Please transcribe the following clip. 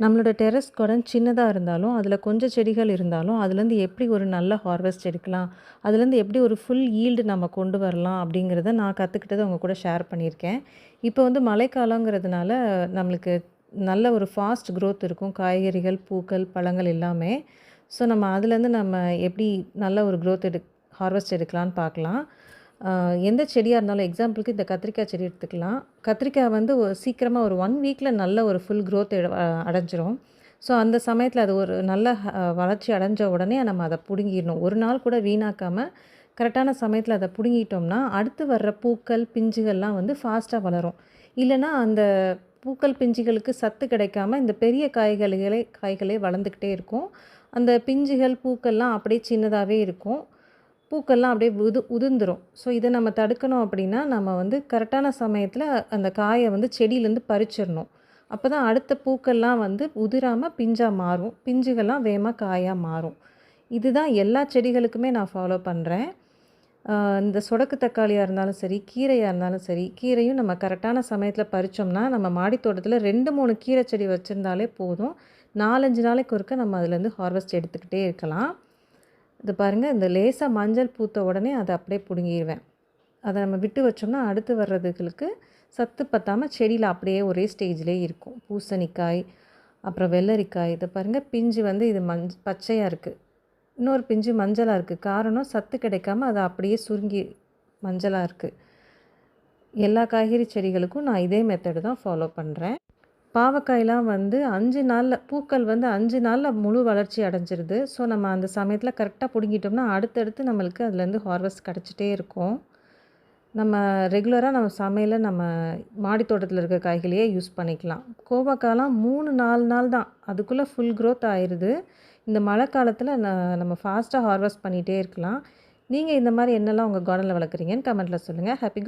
நம்மளோட terrace garden சின்னதா இருந்தாலும், அதில கொஞ்சம் செடிகள் இருந்தாலும், அதுலேருந்து எப்படி ஒரு நல்ல ஹார்வெஸ்ட் எடுக்கலாம்? அதுலேருந்து எப்படி ஒரு ஃபுல் ஈல்டு நம்ம கொண்டு வரலாம்? அப்படிங்கிறத நான் கத்துக்கிட்டத உங்க கூட ஷேர் பண்ணியிருக்கேன். இப்போ வந்து மழைக்காலங்கிறதுனால, நம்மளுக்கு நல்ல ஒரு ஃபாஸ்ட் குரோத் இருக்கும். காய்கறிகள், பூக்கள், பழங்கள் எல்லாமே. ஸோ, நம்ம அதுலேருந்து நம்ம எப்படி நல்ல ஒரு குரோத் ஹார்வெஸ்ட் எடுக்கலான்னு பார்க்கலாம். எந்த செடியா இருந்தாலும் எக்ஸாம்பிளுக்கு இந்த கத்திரிக்காய் செடி எடுத்துக்கலாம். கத்திரிக்காய் வந்து சீக்கிரமா ஒரு 1 வீக்ல நல்ல ஒரு ஃபுல் குரோத் அடைஞ்சிரும். ஸோ, அந்த சமயத்தில அது ஒரு நல்ல வளர்ச்சி அடைஞ்ச உடனே நம்ம அத புடுங்கிடணும். ஒரு நாள் கூட வீணாக்காம கரெக்டான சமயத்தில அத புடுங்கிட்டோம்னா, அடுத்து வர்ற பூக்கள், பிஞ்சுகள்லாம் வந்து ஃபாஸ்ட்டா வளரும். இல்லன்னா அந்த பூக்கள், பிஞ்சுகளுக்கு சத்து கிடைக்காம இந்த பெரிய காய்களே வளர்ந்துக்கிட்டே இருக்கும். அந்த பிஞ்சுகள், பூக்கள்லாம் அப்படியே சின்னதாவே இருக்கும். பூக்கள்லாம் அப்படியே உதிர்ந்துரும். ஸோ, இத நம்ம தடுக்கணும் அப்படின்னா, நம்ம வந்து கரெக்டான சமயத்தில அந்த காய வந்து செடியிலேருந்து பறிச்சிரணும். அப்பதான் அடுத்த பூக்கள்லாம் வந்து உதிராம பிஞ்சா மாறும். பிஞ்சுகள்லாம் வேகமா காயா மாறும். இதுதான் எல்லா செடிகளுக்குமே நான் ஃபாலோ பண்றேன். அ இந்த சொடக்கு தக்காளியா இருந்தாலும் சரி, கீரையா இருந்தாலும் சரி, கீரையும் நம்ம கரெக்டான சமயத்தில பறிச்சோம்னா, நம்ம மாடி தோட்டத்தில 2, 3 கீரை செடி வச்சிருந்தாலே போதும். 4, 5 நாளைக்கு ஒருக்கா நம்ம அதுலேருந்து ஹார்வெஸ்ட் எடுத்துக்கிட்டே இருக்கலாம். இது பாருங்க, இந்த லேசா மஞ்சள் பூத்த உடனே அத அப்படியே புடுங்கிருவேன். அத நம்ம விட்டு வச்சோம்னா, அடுத்து வர்றதுகளுக்கு சத்து பத்தாம செடியில அப்படியே ஒரே ஸ்டேஜ்லேயே இருக்கும். பூசணிக்காய், அப்புறம் வெள்ளரிக்காய். இத பாருங்க, பிஞ்சு வந்து இது பச்சையா இருக்கு. இன்னொரு பிஞ்சு மஞ்சளா இருக்கு. காரணம் சத்து கிடைக்காம அது அப்படியே சுருங்கி மஞ்சளா இருக்கு. எல்லா காய்கறி செடிகளுக்கும் நான் இதே மெத்தடு தான் ஃபாலோ பண்றேன். பாவக்காய்லாம் வந்து 5 நாள்ல பூக்கள் வந்து 5 நாள்ல முழு வளர்ச்சி அடைஞ்சிருது. ஸோ, நம்ம அந்த சமயத்தில கரெக்ட்டா புடுங்கிட்டோம்னா, அடுத்தடுத்து நம்மளுக்கு அதுலேருந்து ஹார்வெஸ்ட் கிடச்சிட்டே இருக்கும். நம்ம ரெகுலரா நம்ம சமையல்ல நம்ம மாடி தோட்டத்தில இருக்க காய்களையே யூஸ் பண்ணிக்கலாம். கோவக்காலாம் 3, 4 நாள் தான். அதுக்குள்ள ஃபுல் குரோத் ஆயிருது. இந்த மழை காலத்தில நம்ம ஃபாஸ்ட்டா ஹார்வெஸ்ட் பண்ணிட்டே இருக்கலாம். நீங்க இந்த மாரி என்னலாம் உங்க கார்டன்ல வளர்க்குறீங்கன்னு கமெண்ட்ல சொல்லுங்க. ஹேப்பி